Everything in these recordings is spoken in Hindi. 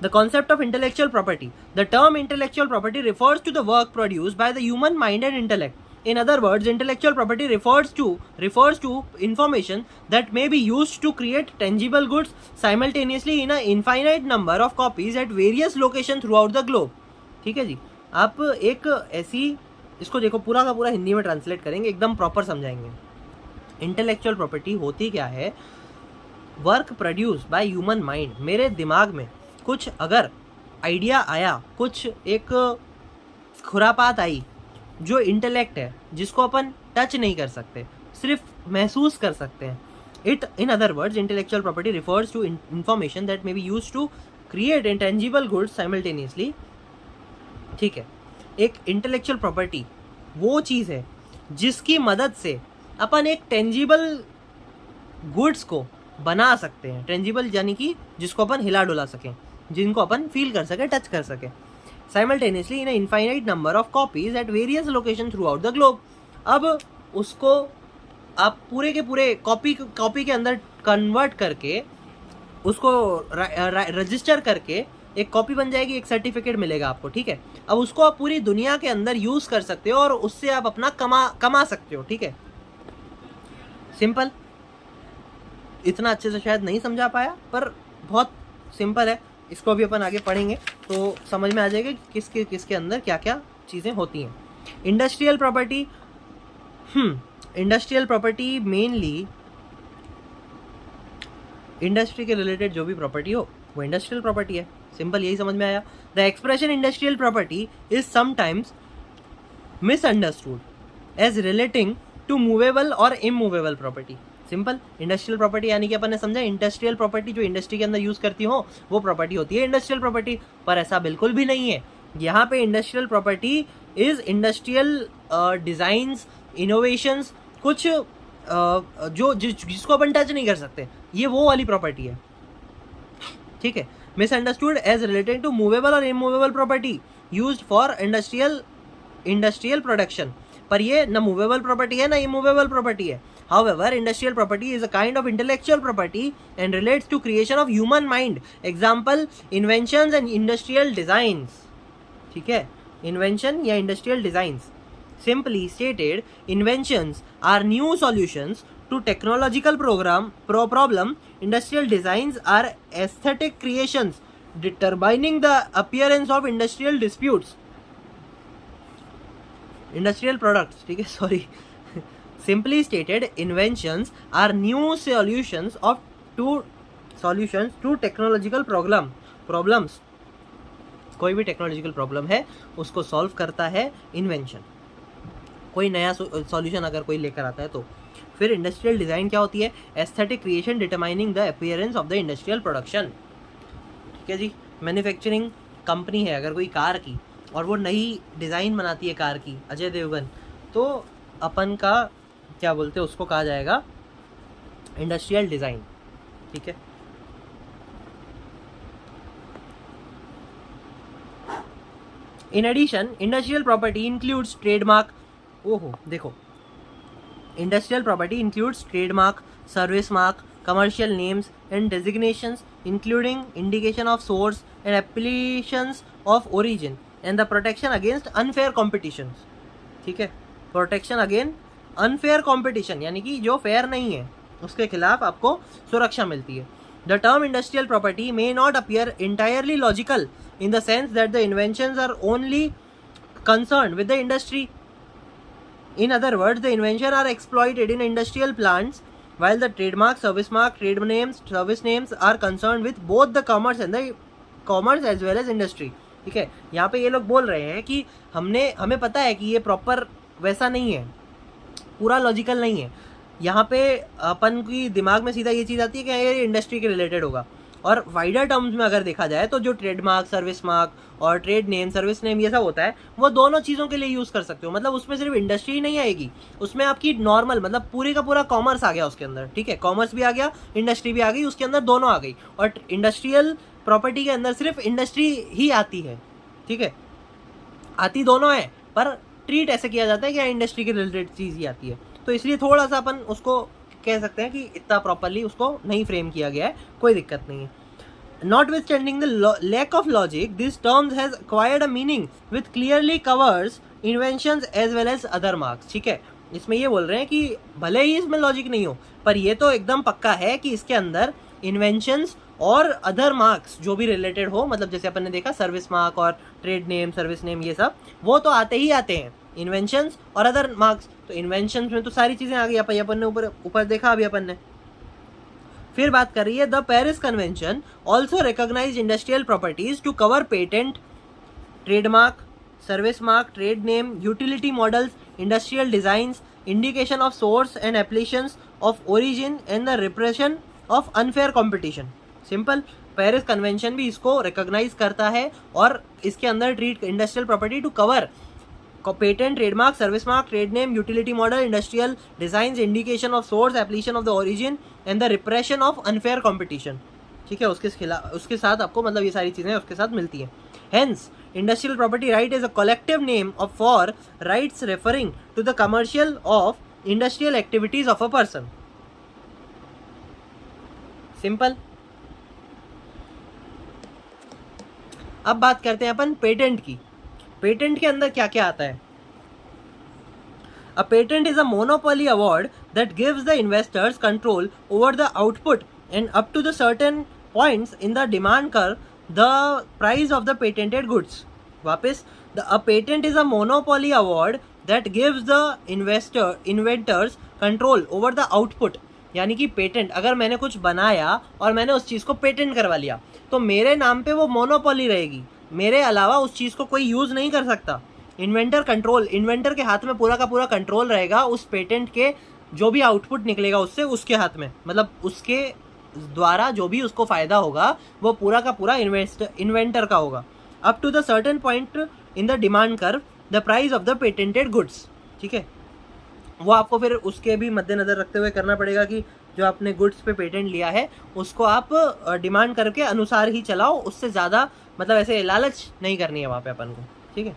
The concept of intellectual property. The term intellectual property refers to the work produced by the human mind and intellect. In other words, intellectual property refers to information that may be used to create tangible goods simultaneously in an infinite number of copies at various locations throughout the globe. ठीक है जी, आप एक ऐसी, इसको देखो पूरा का पूरा हिंदी में ट्रांसलेट करेंगे, एकदम प्रॉपर समझाएंगे. इंटेलेक्चुअल प्रॉपर्टी होती क्या है? Work produce by human mind. मेरे दिमाग में कुछ अगर आइडिया आया, कुछ एक खुरापात आई जो इंटेलेक्ट है, जिसको अपन टच नहीं कर सकते, सिर्फ महसूस कर सकते हैं. It in other words, intellectual property refers to information that may be used to create intangible goods simultaneously. ठीक है, एक इंटेलेक्चुअल प्रॉपर्टी वो चीज़ है जिसकी मदद से अपन एक टेंजिबल गुड्स को बना सकते हैं. टेंजिबल यानी कि जिसको अपन हिला डुला सकें, जिनको अपन फील कर सकें, टच कर सकें. Simultaneously in infinite number of copies at various location through out the globe. अब उसको आप पूरे के पूरे कॉपी के अंदर कन्वर्ट करके उसको रजिस्टर करके एक कॉपी बन जाएगी, एक सर्टिफिकेट मिलेगा आपको. ठीक है, अब उसको आप पूरी दुनिया के अंदर यूज़ कर सकते हो और उससे आप अपना कमा सकते हो. ठीक है, सिंपल. इतना अच्छे से शायद नहीं समझा पाया, पर बहुत सिंपल है. इसको भी अपन आगे पढ़ेंगे तो समझ में आ जाएगा कि किसके अंदर क्या क्या चीज़ें होती हैं. Industrial property. Industrial property mainly industry के रिलेटेड जो भी प्रॉपर्टी हो वो इंडस्ट्रियल प्रॉपर्टी है. सिंपल, यही समझ में आया. The expression industrial property is sometimes misunderstood as relating to movable और immovable property. Simple, industrial property यानी कि अपन ने समझा इंडस्ट्रियल प्रॉपर्टी जो इंडस्ट्री के अंदर यूज़ करती हो वो प्रॉपर्टी होती है इंडस्ट्रियल प्रॉपर्टी. पर ऐसा बिल्कुल भी नहीं है. यहाँ पे industrial property is industrial designs, innovations, कुछ जो जिसको अपन टच नहीं कर सकते, ये वो वाली प्रॉपर्टी है. ठीक है, misunderstood as related to movable और immovable property used for industrial production. पर ये न मूवेबल प्रॉपर्टी है ना इमूवेबल प्रॉपर्टी है. However, industrial property is a kind of intellectual property and relates to creation of human mind. Example, inventions and industrial designs. ठीक है, invention या industrial designs. Simply stated, inventions are new solutions to technological problem. Industrial designs are aesthetic creations determining the appearance of industrial disputes. Industrial products. ठीक है, sorry. Simply stated, inventions are new solutions to technological problems. कोई भी टेक्नोलॉजिकल प्रॉब्लम है उसको सॉल्व करता है इन्वेंशन. कोई नया सॉल्यूशन अगर कोई लेकर आता है तो. फिर इंडस्ट्रियल डिज़ाइन क्या होती है? Aesthetic creation determining the appearance of the industrial production. ठीक है जी, मैन्युफैक्चरिंग कंपनी है अगर कोई कार की और वो नई डिज़ाइन बनाती है कार की, अजय देवगन, तो अपन का क्या बोलते हैं उसको कहा जाएगा इंडस्ट्रियल डिज़ाइन. ठीक है, in addition industrial property includes trademark. ओहो देखो, industrial property includes trademark, service mark, commercial names and designations including indication of source and appellations of origin and the protection against unfair competitions. ठीक है, प्रोटेक्शन अगेन अनफेयर कंपटीशन यानी कि जो फेयर नहीं है उसके खिलाफ आपको सुरक्षा मिलती है. The term industrial property may not appear entirely logical in the sense that the inventions are only concerned with the industry. In other words, the invention are exploited in industrial plants, while the trademark, service mark, trade names, service names are concerned with both the commerce and the commerce as well as industry. ठीक है, यहाँ पे ये लोग बोल रहे हैं कि हमें पता है कि ये प्रॉपर वैसा नहीं है, पूरा लॉजिकल नहीं है. यहाँ पे अपन की दिमाग में सीधा ये चीज़ आती है कि ये इंडस्ट्री के रिलेटेड होगा. और वाइडर टर्म्स में अगर देखा जाए तो जो ट्रेडमार्क, सर्विस मार्क और ट्रेड नेम, सर्विस नेम ये सब होता है वो दोनों चीज़ों के लिए यूज़ कर सकते हो. मतलब उसमें सिर्फ इंडस्ट्री ही नहीं आएगी, उसमें आपकी नॉर्मल मतलब पूरी का पूरा कॉमर्स आ गया उसके अंदर. ठीक है, कॉमर्स भी आ गया, इंडस्ट्री भी आ गई, उसके अंदर दोनों आ गई. और इंडस्ट्रियल प्रॉपर्टी के अंदर सिर्फ इंडस्ट्री ही आती है. ठीक है, आती दोनों है पर ट्रीट ऐसे किया जाता है कि इंडस्ट्री के रिलेटेड चीज़ ही आती है. तो इसलिए थोड़ा सा अपन उसको कह सकते हैं कि इतना प्रॉपरली उसको नहीं फ्रेम किया गया है, कोई दिक्कत नहीं है. Notwithstanding the lack of logic, this term has acquired a meaning which clearly covers inventions as well as other marks. ठीक है, इसमें ये बोल रहे हैं कि भले ही इसमें लॉजिक नहीं हो, पर ये तो एकदम पक्का है कि इसके अंदर इन्वेंशंस और अदर मार्क्स जो भी रिलेटेड हो, मतलब जैसे अपन ने देखा सर्विस मार्क और ट्रेड नेम, सर्विस नेम, ये सब वो तो आते ही आते हैं, इन्वेंशंस और अदर मार्क्स। तो इन्वेंशंस में तो सारी चीज़ें आ गई, अपन ने ऊपर देखा अभी अपन ने। फिर बात कर रही है, the Paris convention also recognise industrial properties to cover patent, trademark, service mark, trade name, utility models, industrial designs, indication of source and applications of origin and the repression of unfair competition. Simple, Paris convention भी इसको रिकॉग्नाइज करता है और इसके अंदर treat industrial property to cover patent, trademark, service mark, trade name, utility model, industrial designs, indication of source, application of the origin and the repression of unfair competition. ठीक है, उसके साथ आपको मतलब ये सारी चीज़ें उसके साथ मिलती हैं। Hence industrial property right is a collective name of for rights referring to the commercial of industrial activities of a person. Simple. अब बात करते हैं अपन पेटेंट की। पेटेंट के अंदर क्या क्या आता है? A patent is a monopoly award that gives the investors control over the output and up to the certain points in the demand curve, the price of the patented goods. वापस, a patent is a monopoly award that gives the inventors control over the output. यानी कि पेटेंट, अगर मैंने कुछ बनाया और मैंने उस चीज़ को पेटेंट करवा लिया तो मेरे नाम पे वो मोनोपोली रहेगी, मेरे अलावा उस चीज़ को कोई यूज़ नहीं कर सकता। इन्वेंटर कंट्रोल, इन्वेंटर के हाथ में पूरा का पूरा कंट्रोल रहेगा उस पेटेंट के, जो भी आउटपुट निकलेगा उससे उसके हाथ में, मतलब उसके द्वारा जो भी उसको फ़ायदा होगा वो पूरा का पूरा इन्वेंटर का होगा। Up to the certain point in the demand curve the price of the patented goods. ठीक है, वो आपको फिर उसके भी मद्देनज़र रखते हुए करना पड़ेगा कि जो आपने गुड्स पे पेटेंट लिया है उसको आप डिमांड करके अनुसार ही चलाओ, उससे ज़्यादा मतलब ऐसे लालच नहीं करनी है वहाँ पे अपन को। ठीक है,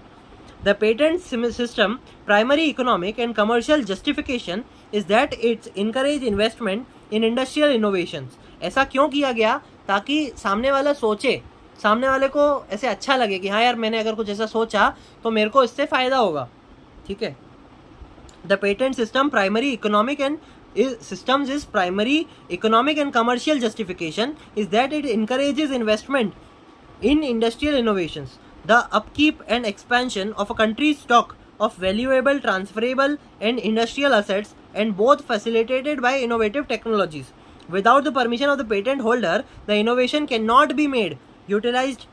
the patent system primary economic and commercial justification is that it's encourage investment in industrial innovations. ऐसा क्यों किया गया? ताकि सामने वाला सोचे, सामने वाले को ऐसे अच्छा लगे कि हाँ यार मैंने अगर कुछ ऐसा सोचा तो मेरे को इससे फ़ायदा होगा। ठीक है, the patent system primary economic and systems is primary economic and commercial justification is that it encourages investment in industrial innovations, the upkeep and expansion of a country's stock of valuable, transferable and industrial assets, and both facilitated by innovative technologies. Without the permission of the patent holder, the innovation cannot be made, utilized,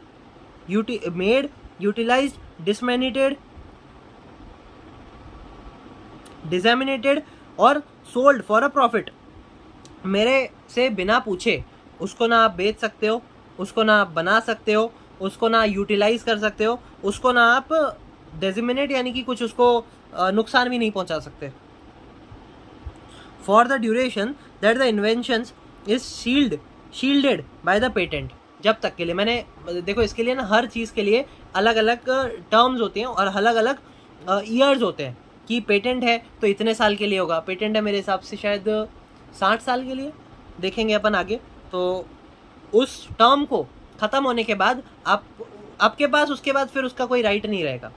disseminated और सोल्ड फॉर अ प्रॉफिट। मेरे से बिना पूछे उसको ना आप बेच सकते हो, उसको ना आप बना सकते हो, उसको ना यूटिलाइज कर सकते हो, उसको ना आप डेजिमिनेट यानी कि कुछ उसको नुकसान भी नहीं पहुंचा सकते। For the duration that the inventions is shielded by the patent. जब तक के लिए, मैंने देखो इसके लिए ना हर चीज़ के लिए अलग अलग टर्म्स होते हैं और अलग अलग ईयर्स होते हैं कि पेटेंट है तो इतने साल के लिए होगा, पेटेंट है मेरे हिसाब से शायद 60 साल के लिए, देखेंगे अपन आगे। तो उस टर्म को ख़त्म होने के बाद आपके पास उसके बाद फिर उसका कोई राइट नहीं रहेगा।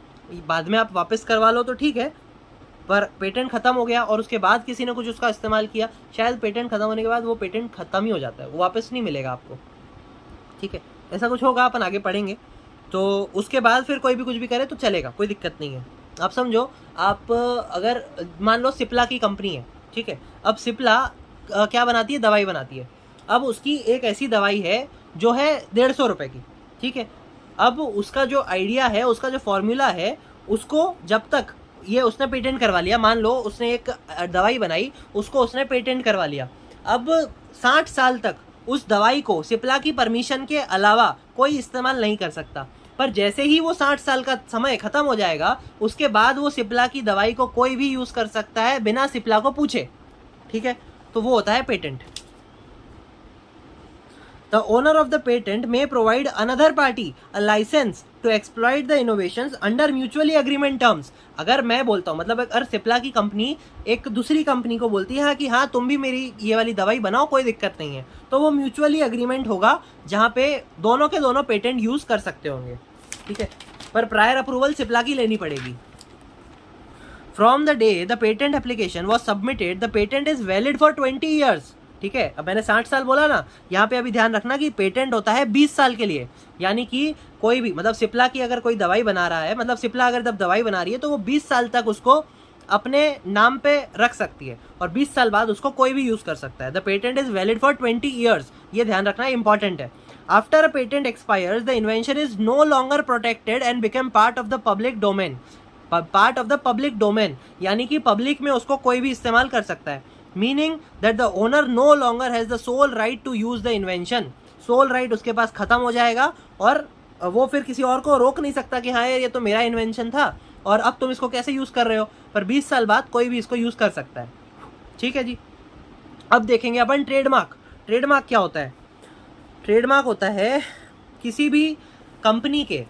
बाद में आप वापस करवा लो तो ठीक है, पर पेटेंट ख़त्म हो गया और उसके बाद किसी ने कुछ उसका इस्तेमाल किया, शायद पेटेंट ख़त्म होने के बाद वो पेटेंट ख़त्म ही हो जाता है, वो वापस नहीं मिलेगा आपको। ठीक है, ऐसा कुछ होगा, अपन आगे पढ़ेंगे। तो उसके बाद फिर कोई भी कुछ भी करे तो चलेगा, कोई दिक्कत नहीं है। आप समझो, आप अगर मान लो सिप्ला की कंपनी है, ठीक है, अब सिप्ला क्या बनाती है? दवाई बनाती है। अब उसकी एक ऐसी दवाई है जो है 150 रुपये की। ठीक है, अब उसका जो आइडिया है, उसका जो फॉर्मूला है, उसको जब तक ये उसने पेटेंट करवा लिया, मान लो उसने एक दवाई बनाई, उसको उसने पेटेंट करवा लिया, अब 60 साल तक उस दवाई को सिप्ला की परमिशन के अलावा कोई इस्तेमाल नहीं कर सकता। पर जैसे ही वो 60 साल का समय ख़त्म हो जाएगा, उसके बाद वो सिप्ला की दवाई को कोई भी यूज़ कर सकता है बिना सिप्ला को पूछे। ठीक है, तो वो होता है patent. The owner of the patent may provide another party a license to exploit the innovations under mutually agreement terms. अगर मैं बोलता हूँ, मतलब अगर सिप्ला की कंपनी एक दूसरी कंपनी को बोलती है कि हाँ तुम भी मेरी ये वाली दवाई बनाओ, कोई दिक्कत नहीं है, तो वो म्यूचुअली अग्रीमेंट होगा जहाँ पे दोनों के दोनों पेटेंट यूज कर सकते होंगे, ठीक है। पर प्रायर अप्रूवल सिप्ला की लेनी पड़ेगी। From the day the patent application was submitted, the patent is valid for 20 years. ठीक है, अब मैंने 60 साल बोला ना, यहाँ पे अभी ध्यान रखना कि पेटेंट होता है 20 साल के लिए, यानी कि कोई भी, मतलब सिप्ला की अगर कोई दवाई बना रहा है, मतलब सिप्ला अगर जब दवाई बना रही है तो वो 20 साल तक उसको अपने नाम पे रख सकती है और 20 साल बाद उसको कोई भी यूज कर सकता है। The patent is valid for 20 years, ये ध्यान रखना इंपॉर्टेंट है। After a patent expires the invention is no longer protected and become part of the public domain. Part of the public domain यानी कि पब्लिक में उसको कोई भी इस्तेमाल कर सकता है। Meaning that the owner no longer has the sole right to use the invention. Sole right उसके पास खत्म हो जाएगा और वो फिर किसी और को रोक नहीं सकता कि हाँ यार ये तो मेरा इन्वेंशन था और अब तुम इसको कैसे यूज कर रहे हो, पर 20 साल बाद कोई भी इसको यूज कर सकता है, ठीक है जी। अब देखेंगे अपन ट्रेडमार्क। ट्रेडमार्क क्या होता है? ट्रेडमार्क होता है किसी भी कंपनी के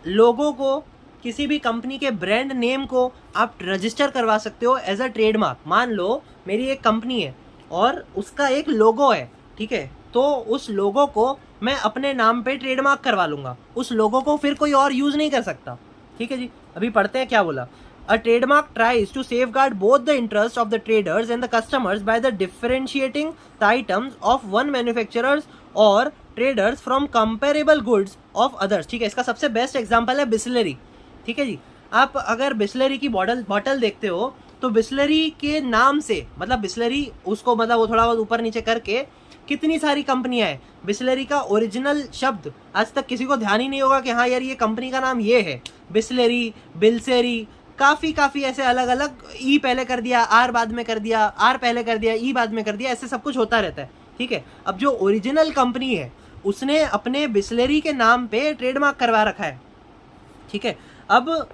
लोगों को, किसी भी कंपनी के ब्रांड नेम को आप रजिस्टर करवा सकते हो एज अ ट्रेडमार्क। मान लो मेरी एक कंपनी है और उसका एक लोगो है, ठीक है, तो उस लोगो को मैं अपने नाम पे ट्रेडमार्क करवा लूंगा, उस लोगो को फिर कोई और यूज नहीं कर सकता, ठीक है जी। अभी पढ़ते हैं क्या बोला। A trademark tries to safeguard both the interest of the traders and the customers by the differentiating the items of one manufacturers और traders from comparable goods of others. ठीक है, इसका सबसे बेस्ट एग्जाम्पल है बिस्लरी, ठीक है जी। आप अगर बिस्लरी की बॉटल देखते हो तो बिस्लरी के नाम से, मतलब बिस्लरी उसको, मतलब वो थोड़ा बहुत ऊपर नीचे करके कितनी सारी कंपनियां हैं, बिस्लरी का ओरिजिनल शब्द आज तक किसी को ध्यान ही नहीं होगा कि हाँ यार ये कंपनी का नाम ये है, बिस्लरी, बिल्सेरी, काफ़ी ऐसे अलग अलग, ई पहले कर दिया, आर बाद में कर दिया, आर पहले कर दिया, ई बाद में कर दिया, ऐसे सब कुछ होता रहता है, ठीक है। अब जो ओरिजिनल कंपनी है उसने अपने बिस्लरी के नाम पे ट्रेडमार्क करवा रखा है, ठीक है। अब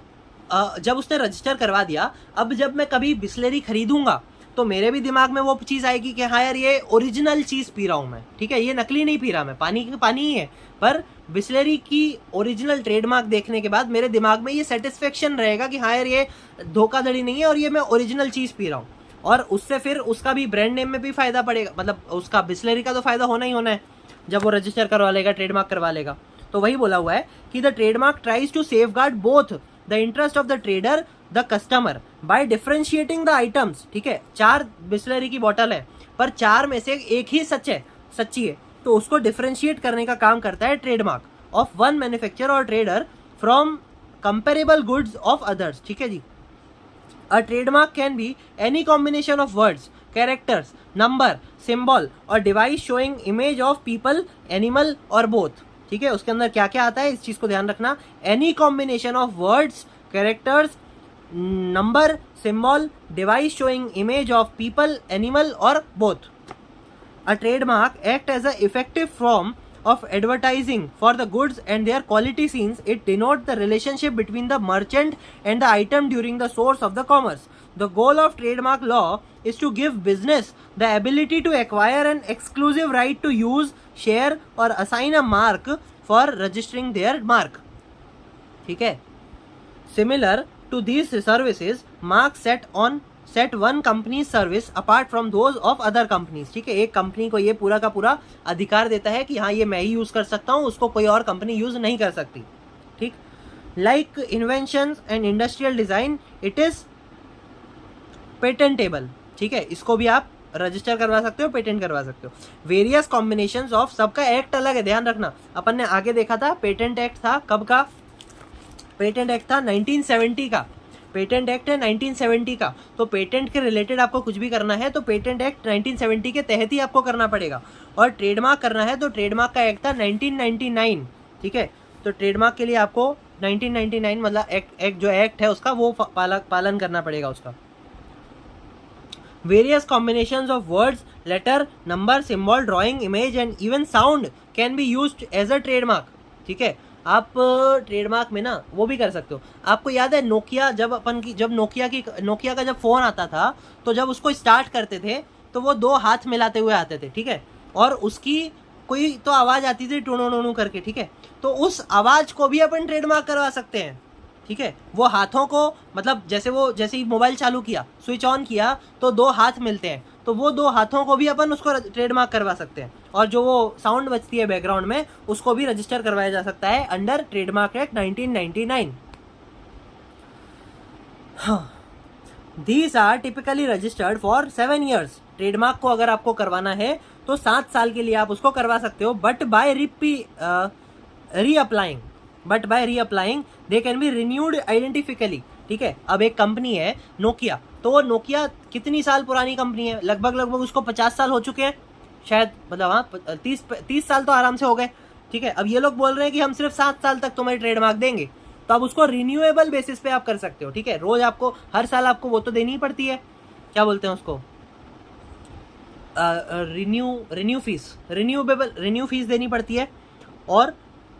जब उसने रजिस्टर करवा दिया, अब जब मैं कभी बिस्लरी खरीदूंगा तो मेरे भी दिमाग में वो चीज़ आएगी कि हाँ यार ये ओरिजिनल चीज़ पी रहा हूँ मैं, ठीक है, ये नकली नहीं पी रहा मैं, पानी ही है। पर बिस्लरी की ओरिजिनल ट्रेडमार्क देखने के बाद मेरे दिमाग में ये सेटिस्फेक्शन रहेगा कि हाँ यार ये धोखाधड़ी नहीं है और ये मैं ओरिजिनल चीज़ पी रहा हूँ, और उससे फिर उसका भी ब्रांड नेम में भी फ़ायदा पड़ेगा, मतलब उसका बिस्लरी का तो फ़ायदा होना ही होना है जब वो रजिस्टर करवा लेगा, ट्रेडमार्क करवा लेगा। तो वही बोला हुआ है कि the trademark tries to safeguard both the interest of the trader the customer by differentiating the items. ठीक है, 4 बिस्लरी की बोतल है पर 4 में से एक ही सच्ची है, तो उसको डिफरेंशिएट करने का काम करता है ट्रेडमार्क ऑफ वन मैन्युफैक्चरर और trader from comparable goods of others. ठीक है जी। A trademark can be any combination of words, characters, number, symbol और device showing image of people, animal और बोथ। ठीक है, उसके अंदर क्या क्या आता है इस चीज को ध्यान रखना। Any combination of words, characters, number, symbol, device showing image of people, animal और both. A trademark act as an effective form of advertising for the goods and their quality since it denotes the relationship between the merchant and the item during the source of the commerce. The goal of trademark law is to give business the ability to acquire an exclusive right to use, share or assign a mark for registering their mark. ठीक है, similar to these services, marks set one company's service apart from those of other companies. ठीक है, एक कंपनी को ये पूरा का पूरा अधिकार देता है कि हाँ ये मैं ही यूज कर सकता हूँ, उसको कोई और कंपनी यूज नहीं कर सकती। ठीक, like inventions and industrial design, it is patentable. ठीक है, इसको भी आप रजिस्टर करवा सकते हो, पेटेंट करवा सकते हो। वेरियस कॉम्बिनेशंस ऑफ, सबका एक्ट अलग है, ध्यान रखना। अपन ने आगे देखा था पेटेंट एक्ट था कब का, पेटेंट एक्ट था 1970 का, पेटेंट एक्ट है 1970 का। तो पेटेंट के रिलेटेड आपको कुछ भी करना है तो पेटेंट एक्ट 1970 के तहत ही आपको करना पड़ेगा, और ट्रेडमार्क करना है तो ट्रेडमार्क का एक्ट था 1999। ठीक है, तो ट्रेडमार्क के लिए आपको 1999 मतलब एक्ट जो एक्ट है उसका वो पालन करना पड़ेगा उसका। Various combinations of words, letter, number, symbol, drawing, image and even sound can be used as a trademark. ठीक है, आप ट्रेडमार्क में ना वो भी कर सकते हो। आपको याद है नोकिया, जब नोकिया का जब फ़ोन आता था तो जब उसको स्टार्ट करते थे तो वो 2 हाथ मिलाते हुए आते थे। ठीक है, और उसकी कोई तो आवाज़ आती थी टोनो टोनो करके, ठीक है, तो उस आवाज़ को भी अपन ट्रेडमार्क करवा सकते हैं, ठीक है। वो हाथों को, मतलब जैसे ही मोबाइल चालू किया, स्विच ऑन किया तो दो हाथ मिलते हैं, तो वो दो हाथों को भी अपन उसको ट्रेडमार्क करवा सकते हैं, और जो वो साउंड बजती है बैकग्राउंड में उसको भी रजिस्टर करवाया जा सकता है under trademark act 1999। These are typically registered for 7 years। Trademark को अगर आपको करवाना है तो 7 साल के लिए आप उसको करवा सकते हो, but by reapplying they can be renewed indefinitely, ठीक है। अब एक कंपनी है नोकिया, तो वो नोकिया कितनी साल पुरानी कंपनी है, लगभग उसको 50 साल हो चुके हैं शायद, मतलब हाँ 30 साल तो आराम से हो गए, ठीक है। अब ये लोग बोल रहे हैं कि हम सिर्फ 7 साल तक तुम्हें ट्रेडमार्क देंगे, तो आप उसको रिन्यूएबल बेसिस पे आप कर सकते हो, ठीक है। रोज आपको, हर साल आपको वो तो देनी ही पड़ती है, क्या बोलते हैं उसको, रिन्यू फीस देनी पड़ती है। और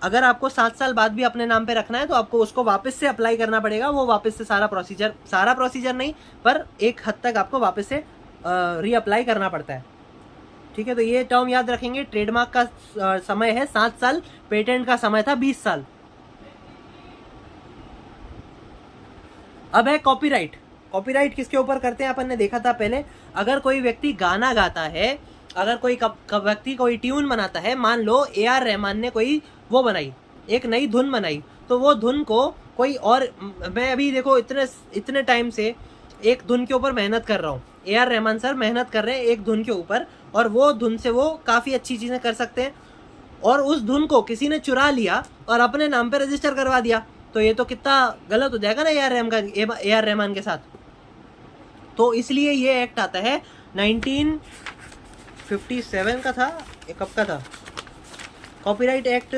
अगर आपको 7 साल बाद भी अपने नाम पे रखना है तो आपको उसको वापस से अप्लाई करना पड़ेगा, वो वापस से सारा प्रोसीजर नहीं, पर एक हद तक आपको वापस से रीअप्लाई करना पड़ता है, ठीक है। तो ये टर्म याद रखेंगे, ट्रेडमार्क का समय है 7 साल, पेटेंट का समय था 20 साल। अब है कॉपीराइट। कॉपीराइट किसके ऊपर करते हैं, अपन ने देखा था पहले, अगर कोई व्यक्ति गाना गाता है, अगर कोई व्यक्ति कोई ट्यून बनाता है, मान लो AR रहमान ने कोई वो बनाई, एक नई धुन बनाई, तो वो धुन को कोई और, मैं अभी देखो इतने टाइम से एक धुन के ऊपर मेहनत कर रहा हूँ, AR रहमान सर मेहनत कर रहे हैं एक धुन के ऊपर, और वो धुन से वो काफ़ी अच्छी चीज़ें कर सकते हैं, और उस धुन को किसी ने चुरा लिया और अपने नाम पे रजिस्टर करवा दिया, तो ये तो कितना गलत हो जाएगा ना AR रहमान के साथ। तो इसलिए ये एक्ट आता है 1957 का था, ये कब का था, कॉपीराइट एक्ट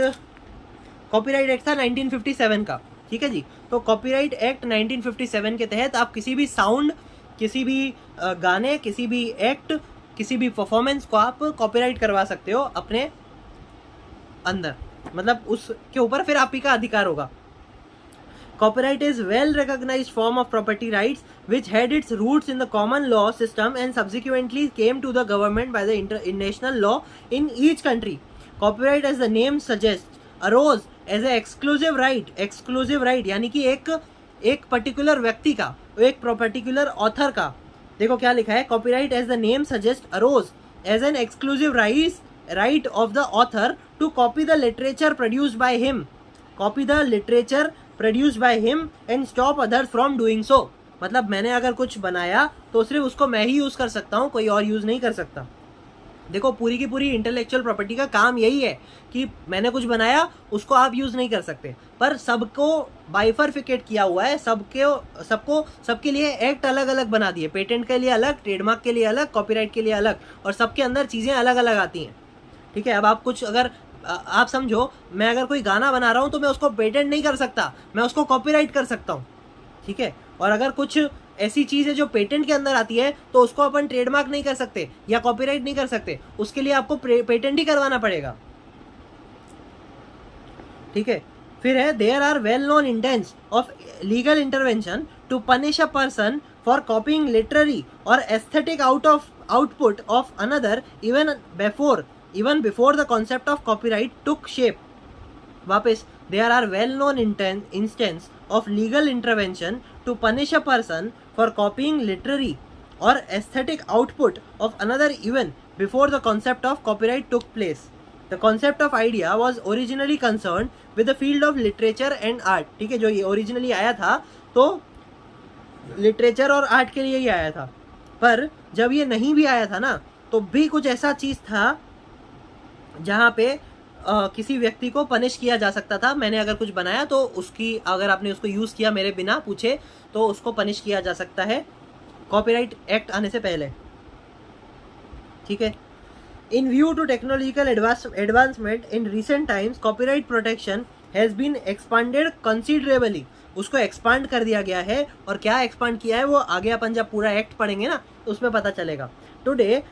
था 1957 का, ठीक है जी। तो कॉपीराइट एक्ट 1957 के तहत आप किसी भी साउंड, किसी भी गाने, किसी भी एक्ट, किसी भी परफॉर्मेंस को आप कॉपीराइट करवा सकते हो अपने अंदर, मतलब उसके ऊपर फिर आप ही का अधिकार होगा। Copyright is well recognized form of property rights which had its roots in the common law system and subsequently came to the government by the international law in each country. Copyright, as the name suggests, arose as an exclusive right यानी कि एक पर्टिकुलर व्यक्ति का, एक पर्टिकुलर ऑथर का, देखो क्या लिखा है, copyright as the name suggests arose as an exclusive right of the author to copy the literature produced by him and stop others from doing so। मतलब मैंने अगर कुछ बनाया तो सिर्फ उसको मैं ही यूज़ कर सकता हूँ, कोई और यूज़ नहीं कर सकता। देखो पूरी की पूरी इंटेलेक्चुअल प्रॉपर्टी का काम यही है कि मैंने कुछ बनाया, उसको आप यूज़ नहीं कर सकते, पर सबको बाइफरफिकेट किया हुआ है, सबके लिए एक्ट अलग अलग बना दिए, पेटेंट के लिए अलग, ट्रेडमार्क के लिए अलग, कॉपीराइट के लिए अलग, और सबके अंदर चीज़ें अलग अलग आती हैं, ठीक है। अब आप कुछ, अगर आप समझो, मैं अगर कोई गाना बना रहा हूँ तो मैं उसको पेटेंट नहीं कर सकता, मैं उसको कॉपीराइट कर सकता हूँ, ठीक है। और अगर कुछ ऐसी चीज़ है जो पेटेंट के अंदर आती है तो उसको अपन ट्रेडमार्क नहीं कर सकते या कॉपीराइट नहीं कर सकते, उसके लिए आपको पेटेंट ही करवाना पड़ेगा, ठीक है। फिर है there are well known intents of legal intervention to punish a person for copying literary और aesthetic output of another even before the concept of copyright took shape। वापस, there are well known instances of legal intervention to punish a person for copying literary or aesthetic output of another even before the concept of copyright took place। The concept of idea was originally concerned with the field of literature and art, ठीक है। जो ये ओरिजिनली आया था तो लिटरेचर और आर्ट के लिए ही आया था, पर जब ये नहीं भी आया था ना, तो भी कुछ ऐसा चीज़ था जहाँ पे किसी व्यक्ति को पनिश किया जा सकता था। मैंने अगर कुछ बनाया तो अगर आपने उसको यूज़ किया मेरे बिना पूछे तो उसको पनिश किया जा सकता है कॉपीराइट एक्ट आने से पहले, ठीक है। In view to technological advancement in recent times copyright protection has been expanded considerably. उसको एक्सपांड कर दिया गया है, और क्या एक्सपांड किया है वो आगे अपन जब पूरा एक्ट पढ़ेंगे ना तो उसमें पता चलेगा। Today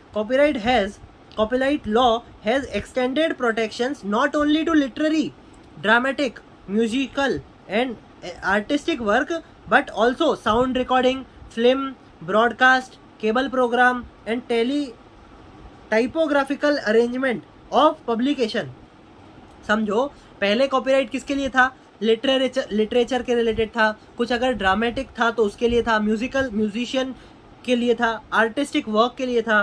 Copyright law has extended protections not only to literary, dramatic, musical and artistic work but also sound recording, film, broadcast, cable program and typographical arrangement of publication. समझो पहले कॉपीराइट किसके लिए था, लिटरेचर के रिलेटेड था, कुछ अगर ड्रामेटिक था तो उसके लिए था, म्यूजिशियन के लिए था, आर्टिस्टिक वर्क के लिए था।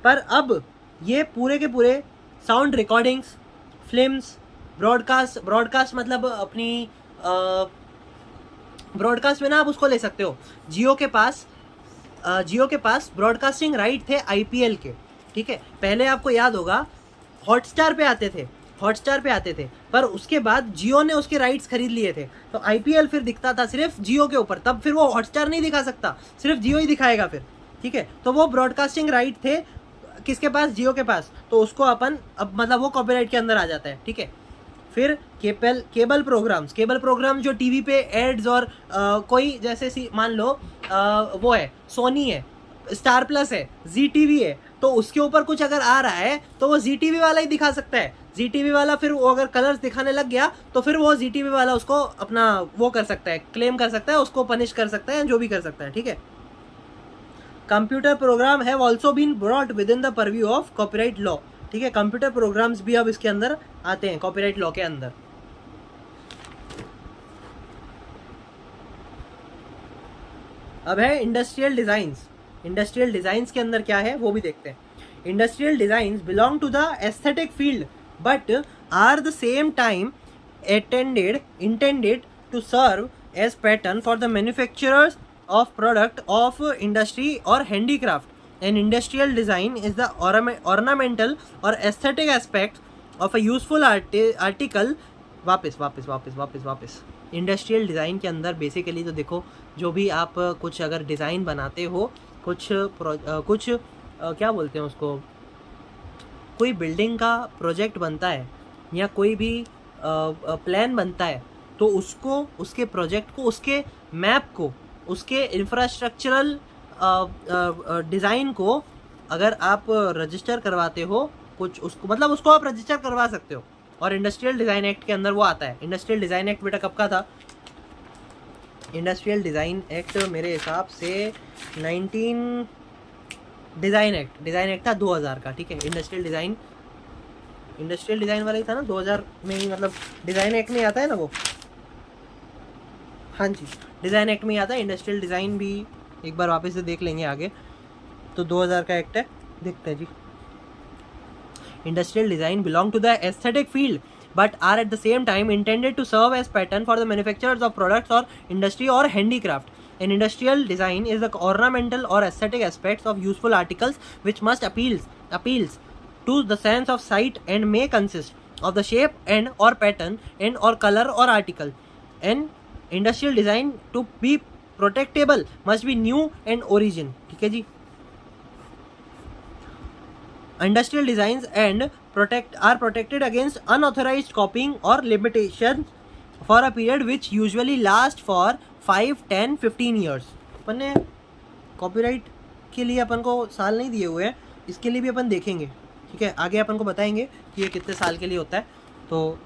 पर अब ये पूरे के पूरे साउंड रिकॉर्डिंग्स, फिल्म्स, ब्रॉडकास्ट मतलब अपनी ब्रॉडकास्ट में ना आप उसको ले सकते हो, जियो के पास ब्रॉडकास्टिंग राइट थे आईपीएल के, ठीक है। पहले आपको याद होगा हॉटस्टार पे आते थे, पर उसके बाद जियो ने उसके राइट्स खरीद लिए थे, तो आईपीएल फिर दिखता था सिर्फ जियो के ऊपर, तब फिर वो हॉटस्टार नहीं दिखा सकता, सिर्फ जियो ही दिखाएगा फिर, ठीक है। तो वो ब्रॉडकास्टिंग राइट थे किसके पास, जियो के पास, तो उसको अपन अब मतलब वो कॉपीराइट के अंदर आ जाता है, ठीक है। फिर केबल प्रोग्राम जो टीवी पे एड्स और कोई जैसे मान लो वो है, सोनी है, स्टार प्लस है, जी टीवी है, तो उसके ऊपर कुछ अगर आ रहा है तो वो जी टीवी वाला ही दिखा सकता है। जी टीवी वाला फिर वो अगर कलर्स दिखाने लग गया तो फिर वो जी टीवी वाला उसको अपना वो कर सकता है, क्लेम कर सकता है, उसको पनिश कर सकता है, जो भी कर सकता है, ठीक है। Computer program have also been brought with in the purview of copyright law, ठीक है। कंप्यूटर प्रोग्राम्स भी अब इसके अंदर आते हैं कॉपीराइट लॉ के अंदर। अब है इंडस्ट्रियल डिजाइंस के अंदर क्या है वो भी देखते हैं। Industrial designs belong to the aesthetic field but are the same time intended to serve as pattern for the manufacturers of product of industry or handicraft. An industrial design is the ornamental or aesthetic aspect of a useful article. वापस इंडस्ट्रियल डिज़ाइन के अंदर बेसिकली तो देखो, जो भी आप कुछ अगर डिज़ाइन बनाते हो, कुछ क्या बोलते हैं उसको, कोई बिल्डिंग का प्रोजेक्ट बनता है या कोई भी प्लान बनता है, तो उसको, उसके प्रोजेक्ट को, उसके मैप को, उसके इंफ्रास्ट्रक्चरल डिज़ाइन को अगर आप रजिस्टर करवाते हो कुछ, उसको मतलब उसको आप रजिस्टर करवा सकते हो, और इंडस्ट्रियल डिज़ाइन एक्ट के अंदर वो आता है। इंडस्ट्रियल डिज़ाइन एक्ट बेटा कब का था? इंडस्ट्रियल डिज़ाइन एक्ट मेरे हिसाब से डिज़ाइन एक्ट था 2000 का, ठीक है। इंडस्ट्रियल डिज़ाइन वाला ही था ना, 2000 में ही, मतलब डिज़ाइन एक्ट में आता है ना वो, हाँ जी, डिज़ाइन एक्ट में ही आता है। इंडस्ट्रियल डिज़ाइन भी एक बार वापस से देख लेंगे आगे, तो 2000 का एक्ट है, देखते हैं जी। Industrial design belong to the aesthetic field but are at the same time intended to serve as pattern for the manufacturers of products or industry or handicraft. An industrial design is the ornamental or aesthetic aspects of useful articles which must appeals to the sense of sight and may consist of the shape and or pattern and or color or article. An industrial design to be protectable must be new and origin, ठीक है जी। Industrial designs and are protected against unauthorized copying or limitations for a period which usually last for 5, 10, 15 years. अपन ने कॉपीराइट के लिए अपन को साल नहीं दिए हुए हैं, इसके लिए भी अपन देखेंगे, ठीक है। आगे अपन को बताएंगे कि ये कितने साल के लिए होता है, तो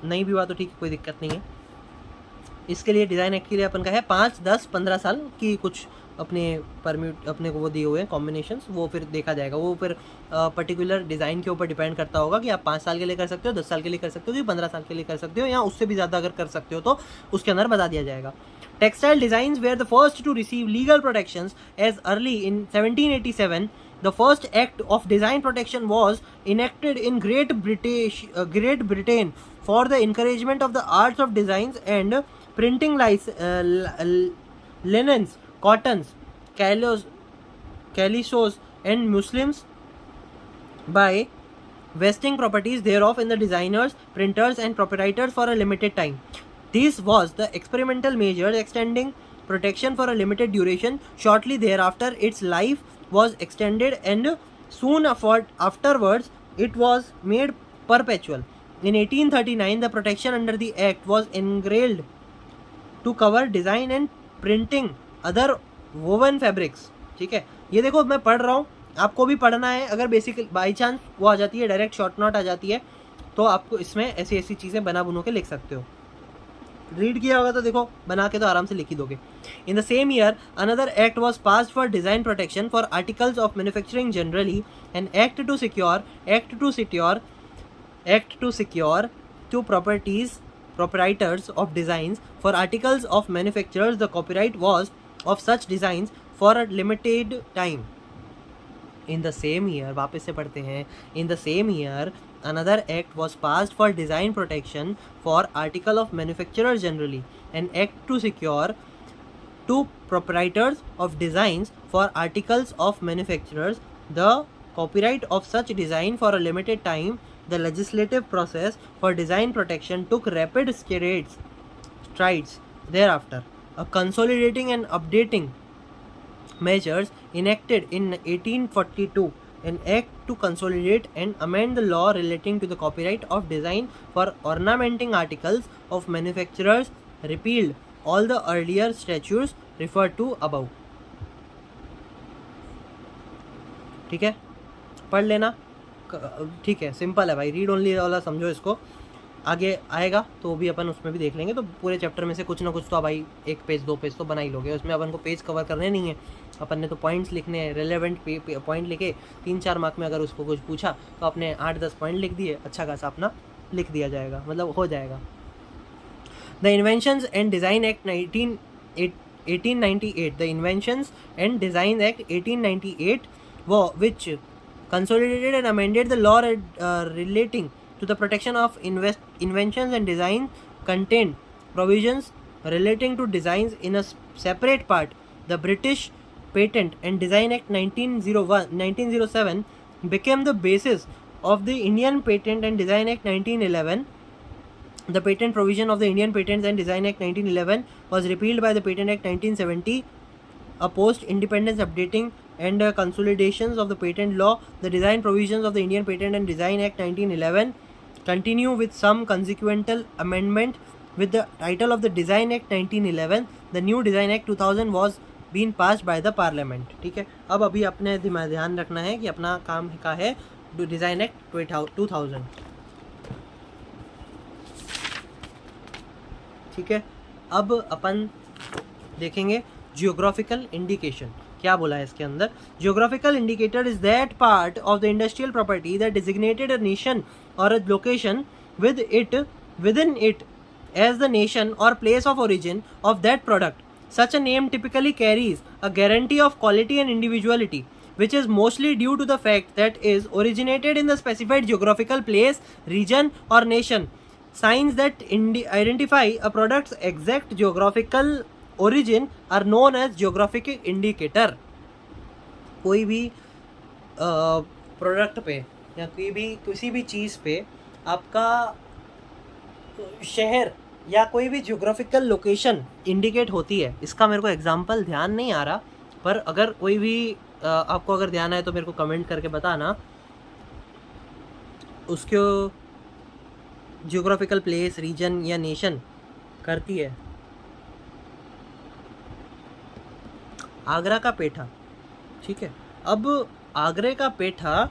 नहीं भी हुआ तो ठीक है, कोई दिक्कत नहीं है। इसके लिए डिज़ाइन एक्ट के लिए अपन का है 5, 10, 15 साल की कुछ अपने को वो दिए हुए हैं कॉम्बिनेशंस, वो फिर देखा जाएगा। वो फिर पर्टिकुलर डिज़ाइन के ऊपर डिपेंड करता होगा कि आप 5 साल के लिए कर सकते हो, 10 साल के लिए कर सकते हो, कि 15 साल के लिए कर सकते हो, या उससे भी ज़्यादा अगर कर सकते हो तो उसके अंदर बता दिया जाएगा। Textile designs were the first to receive legal protections as early in 1787. The first act of design protection was enacted in Great Britain for the encouragement of the arts of designs and printing, linens, cottons, calisos and muslins by vesting properties thereof in the designers, printers and proprietors for a limited time. This was the experimental measure extending protection for a limited duration. Shortly thereafter its life was extended and soon afterwards it was made perpetual. In 1839 the protection under the act was engrailed to cover design and printing other woven fabrics, ठीक है। ये देखो मैं पढ़ रहा हूँ, आपको भी पढ़ना है। अगर बेसिक बाई चांस वो आ जाती है, डायरेक्ट शॉर्ट नोट आ जाती है, तो आपको इसमें ऐसी चीज़ें बना बुनो के लिख सकते हो। रीड किया होगा तो देखो बना के तो आराम से लिख ही दोगे। In the same year another act was passed for design protection for articles of manufacturing generally, an act to secure act to secure to proprietors of designs for articles of manufacturers the copyright was of such designs for a limited time. In the same year, वापस से पढ़ते हैं, in the same year another act was passed for design protection for article of manufacturers generally, an act to secure to proprietors of designs for articles of manufacturers the copyright of such design for a limited time. The legislative process for design protection took rapid strides thereafter. A consolidating and updating measures enacted in 1842, an act to consolidate and amend the law relating to the copyright of design for ornamenting articles of manufacturers, repealed all the earlier statutes referred to above. ठीक है, पढ़ लेना, ठीक है, सिंपल है भाई, रीड ओनली वाला समझो इसको, आगे आएगा तो भी अपन उसमें भी देख लेंगे। तो पूरे चैप्टर में से कुछ ना कुछ तो भाई 1 पेज 2 पेज तो बना ही लोगे, उसमें अपन को पेज कवर करने नहीं है, अपन ने तो पॉइंट्स लिखने हैं, रेलेवेंट पॉइंट लिखे, 3-4 मार्क में अगर उसको कुछ पूछा तो अपने 8-10 पॉइंट लिख दिए, अच्छा खासा अपना लिख दिया जाएगा, मतलब हो जाएगा। The inventions and design act 1898, the inventions and design act 1898 वो विच consolidated and amended the law relating to the protection of inventions and design, contained provisions relating to designs in a separate part. The British Patent and Design Act 1907 became the basis of the Indian Patent and Design Act 1911. The patent provision of the Indian Patents and Design Act 1911 was repealed by the Patent Act 1970. A post-independence updating and consolidations of the patent law, the design provisions of the Indian Patent and Design Act 1911 continue with some consequential amendment with the title of the Design Act 1911. The new Design Act 2000 was been passed by the Parliament. ठीक है, अब अभी अपने ध्यान रखना है कि अपना काम का है डिज़ाइन एक्ट 2000। ठीक है, अब अपन देखेंगे जियोग्राफिकल इंडिकेशन क्या बोला है इसके अंदर। Geographical indicator is that part of the industrial property that designated a nation और a location within it as the nation और place of origin of that product. Such a name typically carries a guarantee of quality and individuality, which is mostly due to the fact that is originated in the specified geographical place, region or nation. Signs that identify a product's exact geographical origin are known as geographic indicator. कोई भी प्रोडक्ट पे या किसी भी चीज़ पे आपका शहर या कोई भी ज्योग्राफिकल लोकेशन इंडिकेट होती है, इसका मेरे को एग्जांपल ध्यान नहीं आ रहा, पर अगर कोई भी आपको अगर ध्यान आए तो मेरे को कमेंट करके बताना। उसको ज्योग्राफिकल प्लेस, रीजन या नेशन करती है आगरा का पेठा। ठीक है, अब आगरे का पेठा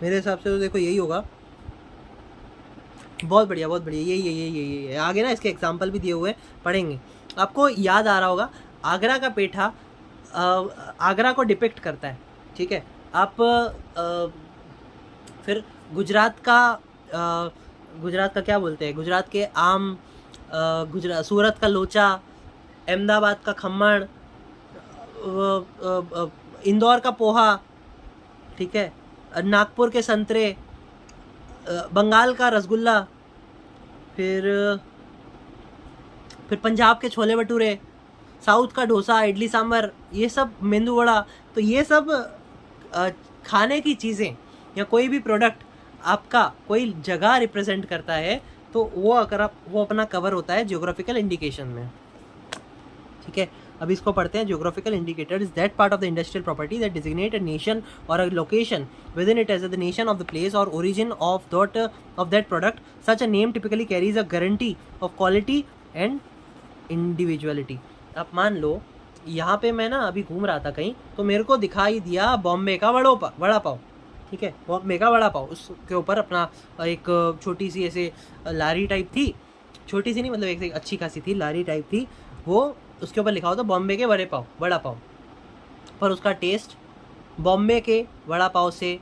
मेरे हिसाब से तो देखो यही होगा। बहुत बढ़िया, बहुत बढ़िया, यही आगे ना इसके एग्जाम्पल भी दिए हुए हैं, पढ़ेंगे। आपको याद आ रहा होगा आगरा का पेठा आगरा को डिपिक्ट करता है। ठीक है, आप फिर गुजरात का क्या बोलते हैं, गुजरात के आम, सूरत का लोचा, अहमदाबाद का खम्मण, इंदौर का पोहा, ठीक है, नागपुर के संतरे, बंगाल का रसगुल्ला, फिर पंजाब के छोले भटूरे, साउथ का डोसा, इडली सांभर, ये सब, मेंदू वड़ा। तो ये सब खाने की चीज़ें या कोई भी प्रोडक्ट आपका कोई जगह रिप्रेजेंट करता है तो वो अपना कवर होता है जियोग्राफिकल इंडिकेशन में। ठीक है, अब इसको पढ़ते हैं। Geographical indicator is that part of the industrial property that designate a nation और a location within it as the nation of the place और origin of that product. Such a name typically carries a guarantee of quality and individuality. अब मान लो यहाँ पे मैं ना अभी घूम रहा था कहीं, तो मेरे को दिखाई दिया बॉम्बे का वड़ा पाव. ठीक है, बॉम्बे का वड़ा पाव, उसके ऊपर अपना एक छोटी सी ऐसे लारी टाइप थी, छोटी सी नहीं मतलब एक अच्छी खासी थी, लारी टाइप थी, वो उसके ऊपर लिखा होता बॉम्बे के वड़ा पाव. पर उसका टेस्ट बॉम्बे के वड़ा पाव से,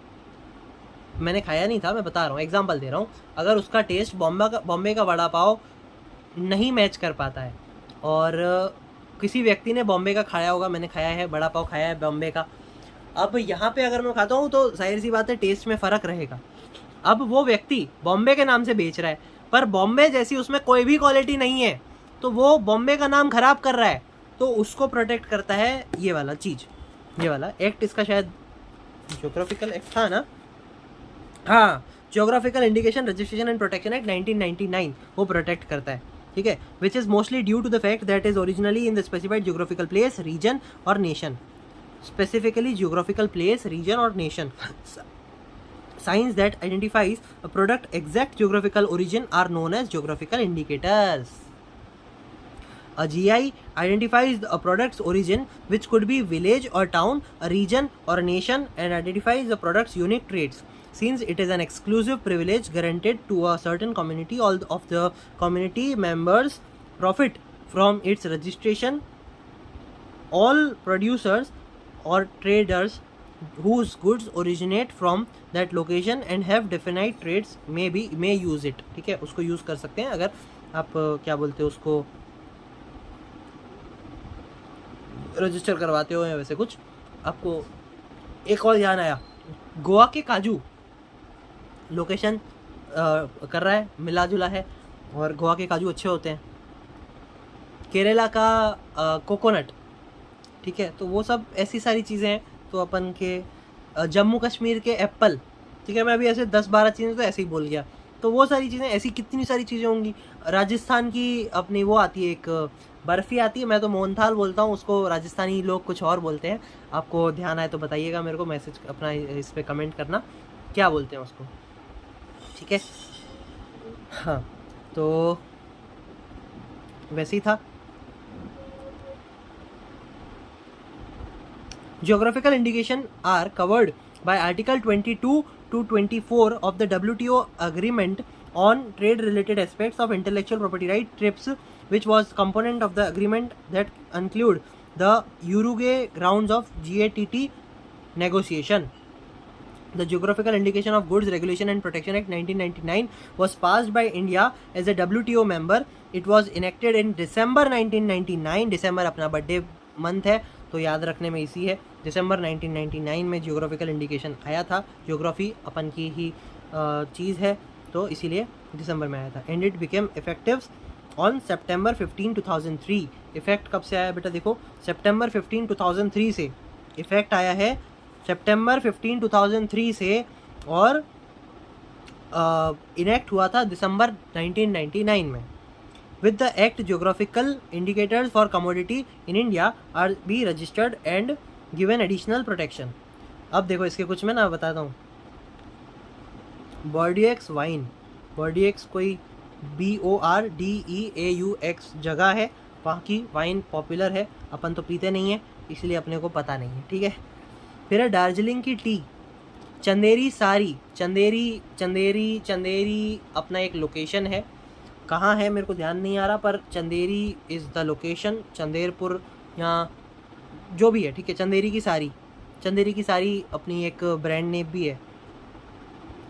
मैंने खाया नहीं था, मैं बता रहा हूँ, एग्जांपल दे रहा हूँ, अगर उसका टेस्ट बॉम्बे का वड़ा पाव नहीं मैच कर पाता है और किसी व्यक्ति ने बॉम्बे का खाया होगा, मैंने खाया है, वड़ा पाव खाया है बॉम्बे का, अब यहाँ पे अगर मैं खाता हूँ तो जाहिर सी बात है टेस्ट में फ़र्क रहेगा। अब वो व्यक्ति बॉम्बे के नाम से बेच रहा है, पर बॉम्बे जैसी उसमें कोई भी क्वालिटी नहीं है, तो वो बॉम्बे का नाम खराब कर रहा है, तो उसको प्रोटेक्ट करता है ये वाला चीज़, ये वाला एक्ट। इसका शायद ज्योग्राफिकल एक्ट था ना, हाँ, geographical indication registration and protection act 1999 वो प्रोटेक्ट करता है, ठीक है, which is mostly due to the fact that is originally in the specified geographical place, region और nation, specifically geographical place, region और nation. Signs that identifies a product exact geographical origin are known as geographical indicators. A GI identifies a product's origin, which could be village or town, a region or a nation, and identifies the product's unique traits. Since it is an exclusive privilege granted to a certain community, all of the community members profit from its registration. All producers or traders whose goods originate from that location and have definite traits may use it, ठीक है, उसको यूज़ कर सकते हैं। अगर आप क्या बोलते हो उसको रजिस्टर करवाते हो या वैसे कुछ। आपको एक और ध्यान आया, गोवा के काजू लोकेशन कर रहा है, मिला जुला है, और गोवा के काजू अच्छे होते हैं। केरला का कोकोनट, ठीक है, तो वो सब ऐसी सारी चीज़ें हैं। तो अपन के जम्मू कश्मीर के एप्पल, ठीक है, मैं अभी ऐसे 10-12 चीज़ें तो ऐसे ही बोल गया, तो वो सारी चीज़ें, ऐसी कितनी सारी चीज़ें होंगी। राजस्थान की अपनी वो आती है, एक बर्फ़ी आती है, मैं तो मोहनथाल बोलता हूँ उसको, राजस्थानी लोग कुछ और बोलते हैं। आपको ध्यान आए तो बताइएगा मेरे को, मैसेज अपना इस पर कमेंट करना क्या बोलते हैं उसको, ठीक है। हाँ, तो वैसे ही था। Geographical indication are covered by Article 22 to 24 of the WTO Agreement on Trade-Related Aspects of Intellectual Property Right (TRIPS), which was component of the agreement that include the Uruguay grounds of GATT negotiation. The Geographical Indication of Goods Regulation and Protection Act 1999 was passed by India as a WTO member. It was enacted in December 1999. December अपना बर्थडे मंथ है तो याद रखने में इसी है, दिसंबर 1999 में जियोग्राफिकल इंडिकेशन आया था। जियोग्राफी अपन की ही चीज़ है, तो इसीलिए दिसंबर में आया था। And it became effective on September 15, 2003। Effect कब से आया बेटा, देखो सितंबर 15, 2003 से इफेक्ट आया है, सितंबर 15, 2003 से, और इनेक्ट हुआ था दिसंबर 1999 में। With the act, geographical indicators for commodity in India are be registered and given additional protection. अब देखो इसके कुछ मैं ना बताता हूँ। बॉर्डियक्स वाइन, बॉर्डियक्स कोई BORDEAUX जगह है, वहाँ की वाइन पॉपुलर है, अपन तो पीते नहीं है इसलिए अपने को पता नहीं है, ठीक है। फिर है दार्जिलिंग की टी, चंदेरी सारी, चंदेरी अपना एक लोकेशन है, कहाँ है मेरे को ध्यान नहीं आ रहा, पर चंदेरी इज़ द लोकेशन, चंदेरपुर या जो भी है, ठीक है। चंदेरी की सारी अपनी एक ब्रांड नेम भी है।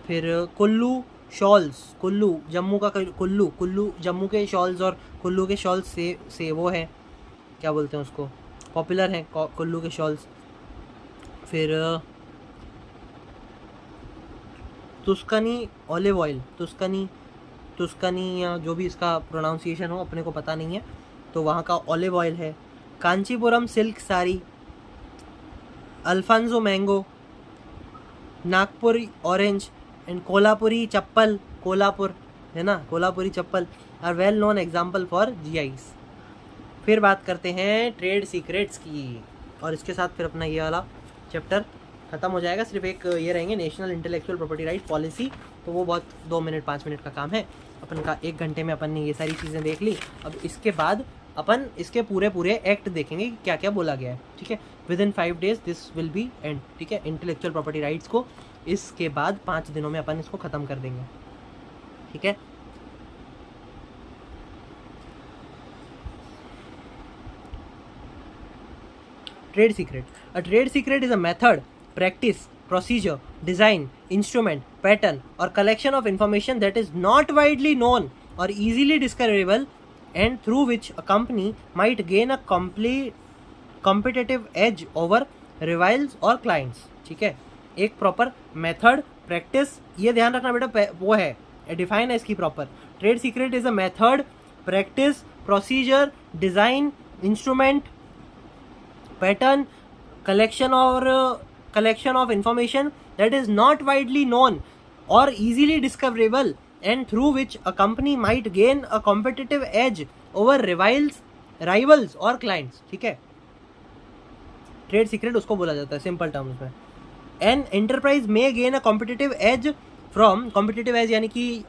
फिर कुल्लू शॉल्स, कुल्लू जम्मू का, कुल्लू जम्मू के शॉल्स और कुल्लू के शॉल्स से वो है, क्या बोलते हैं उसको, पॉपुलर हैं कुल्लू के शॉल्स। फिर तुस्कनी ऑलिव ऑयल, तुस्कनी या जो भी इसका प्रोनाउंसिएशन हो अपने को पता नहीं है, तो वहाँ का ऑलिव ऑयल है। Kanchipuram silk sari, Alphonso mango, Nagpur orange and Kolhapuri chappal, Kolhapur है ना, Kolhapuri chappal are well known example for GIs। फिर बात करते हैं ट्रेड सीक्रेट्स की, और इसके साथ फिर अपना ये वाला चैप्टर ख़त्म हो जाएगा। सिर्फ एक ये रहेंगे national intellectual property right policy, तो वो बहुत 2 मिनट 5 मिनट का काम है अपन का। 1 घंटे में अपन ने ये सारी चीज़ें देख ली। अब इसके बाद अपन इसके पूरे एक्ट देखेंगे कि क्या क्या बोला गया है, ठीक है। Within 5 days this will be and, ठीक है, इंटेलेक्चुअल प्रॉपर्टी राइट्स को। इसके बाद 5 दिनों में अपन इसको ख़त्म कर देंगे, ठीक है। Trade secret, a trade secret is a method practice, procedure, design, instrument, pattern, or collection of information that is not widely known or easily discoverable, and through which a company might gain a competitive edge over rivals or clients. ठीक है, एक प्रॉपर मेथड, प्रैक्टिस, ये ध्यान रखना बेटा, वो है डिफाइन है इसकी proper. Trade secret is a method, practice, procedure, design, instrument, pattern, collection of information that is not widely known or easily discoverable, and through which a company might gain a competitive edge over rivals or clients. ठीक है, ट्रेड सीक्रेट उसको बोला जाता है सिंपल टर्म्स में. An enterprise may gain a competitive as from, competitive as यानी कि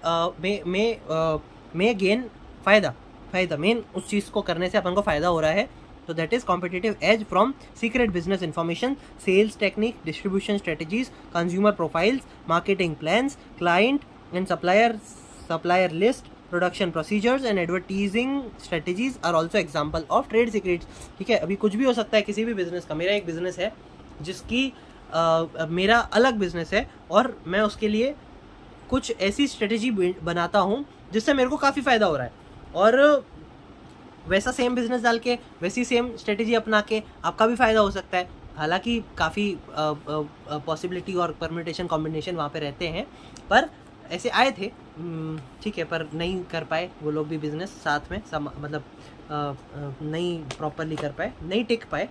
मे गेन फायदा मेन उस चीज़ को करने से अपन को फायदा हो रहा है. So that is competitive edge from secret business information, sales technique, distribution strategies, consumer profiles, marketing plans, client and supplier list, production procedures and advertising strategies are also example of trade secrets. ठीक है, अभी कुछ भी हो सकता है किसी भी बिजनेस का. मेरा एक बिजनेस है जिसकी मेरा अलग बिजनेस है और मैं उसके लिए कुछ ऐसी स्ट्रेटेजी बनाता हूँ जिससे मेरे को काफ़ी फ़ायदा हो रहा है, और वैसा सेम बिजनेस डाल के वैसी सेम स्ट्रेटेजी अपना के आपका भी फ़ायदा हो सकता है. हालांकि काफ़ी पॉसिबिलिटी और परम्यूटेशन कॉम्बिनेशन वहाँ पे रहते हैं, पर ऐसे आए थे. ठीक है, पर नहीं कर पाए वो लोग भी बिजनेस साथ में, मतलब नहीं प्रॉपरली कर पाए, नहीं टिक पाए,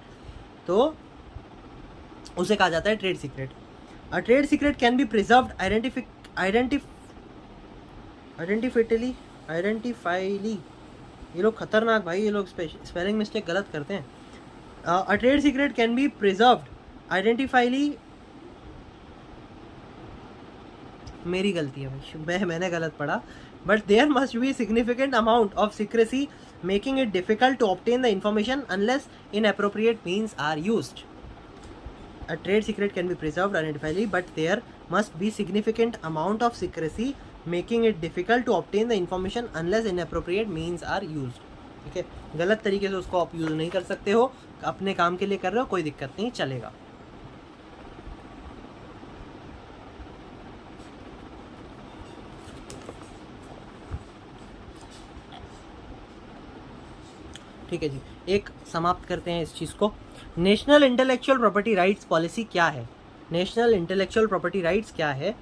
तो उसे कहा जाता है trade secret. A trade secret can be preserved indefinitely. ये लोग खतरनाक भाई, ये लोग स्पेलिंग मिस्टेक गलत करते हैं. A trade secret can be preserved indefinitely, मेरी गलती है भाई, मैंने गलत पढ़ा. But there must be significant amount of secrecy making it difficult to obtain the information unless inappropriate means are used. A trade secret can be preserved identifiably, but there must be significant amount of secrecy making it difficult to obtain the information unless inappropriate means are used. ठीक है, गलत तरीके से उसको आप यूज़ नहीं कर सकते हो, अपने काम के लिए कर रहे हो, कोई दिक्कत नहीं, चलेगा. ठीक है जी, एक समाप्त करते हैं इस चीज़ को. National intellectual property rights policy क्या है? नेशनल इंटेलेक्चुअल प्रॉपर्टी राइट्स क्या है,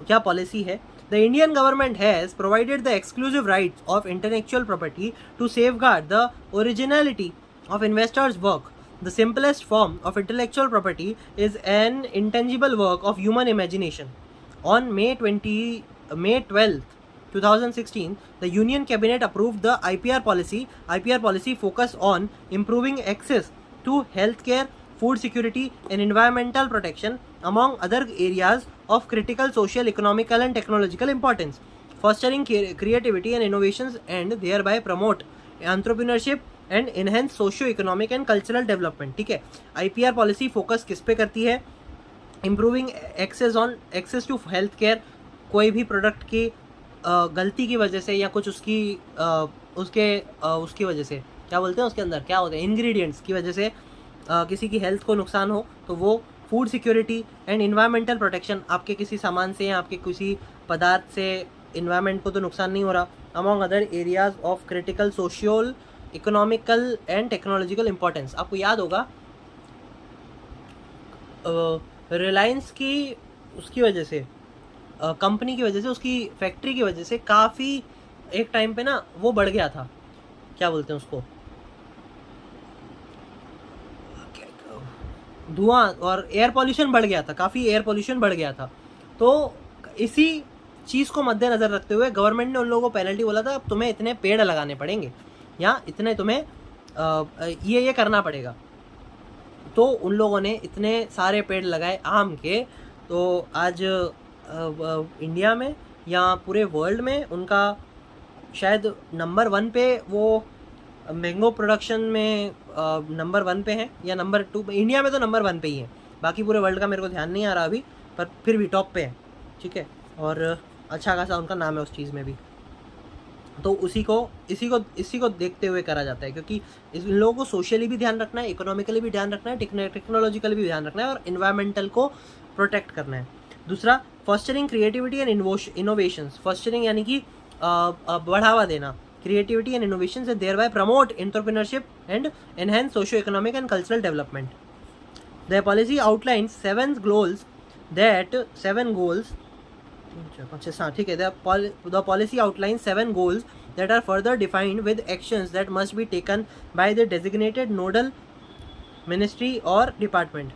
क्या पॉलिसी है? The Indian government has provided the exclusive rights of intellectual property to safeguard the originality of investors work. The simplest form of intellectual property is an intangible work of human imagination. On May 12th 2016, the Union Cabinet approved the IPR policy. IPR policy focus on improving access to healthcare, food security, and environmental protection, among other areas of critical social, economical, and technological importance, fostering creativity and innovations, and thereby promote entrepreneurship and enhance socio-economic and cultural development. ठीक है, IPR policy focus किस पे करती है? Improving access to healthcare. कोई भी प्रोडक्ट की गलती की वजह से या कुछ उसकी वजह से, क्या बोलते हैं उसके अंदर क्या होते हैं, इंग्रेडिएंट्स की वजह से किसी की हेल्थ को नुकसान हो, तो वो food security and environmental protection, आपके किसी सामान से या आपके किसी पदार्थ से इन्वायरमेंट को तो नुकसान नहीं हो रहा, among other areas of critical social, economical and technological importance. आपको याद होगा रिलायंस की उसकी वजह से, कंपनी की वजह से, उसकी फैक्ट्री की वजह से काफ़ी एक टाइम पे ना वो बढ़ गया था, क्या बोलते हैं उसको, धुआं और एयर पॉल्यूशन बढ़ गया था, काफ़ी एयर पॉल्यूशन बढ़ गया था. तो इसी चीज़ को मद्देनज़र रखते हुए गवर्नमेंट ने उन लोगों को पेनल्टी बोला था, अब तुम्हें इतने पेड़ लगाने पड़ेंगे या इतने तुम्हें ये करना पड़ेगा. तो उन लोगों ने इतने सारे पेड़ लगाए आम के, तो आज इंडिया में या पूरे वर्ल्ड में उनका शायद नंबर 1 पे, वो मैंगो प्रोडक्शन में नंबर 1 पे है या नंबर 2 पे. इंडिया में तो नंबर 1 पे ही है, बाकी पूरे वर्ल्ड का मेरे को ध्यान नहीं आ रहा अभी, पर फिर भी टॉप पे है. ठीक है, और अच्छा खासा उनका नाम है उस चीज़ में भी. तो इसी को देखते हुए करा जाता है, क्योंकि इन लोगों को सोशली भी ध्यान रखना है, इकोनॉमिकली भी ध्यान रखना है, टेक्नोलॉजिकली भी ध्यान रखना है और इन्वायरमेंटल को प्रोटेक्ट करना है। दूसरा, fostering creativity and innovations. Fostering यानी कि बढ़ावा देना creativity and innovations and thereby promote entrepreneurship and enhance socio economic and cultural development. The policy outlines seven goals ठीक है। The policy outlines 7 goals that are further defined with actions that must be taken by the designated nodal ministry or department.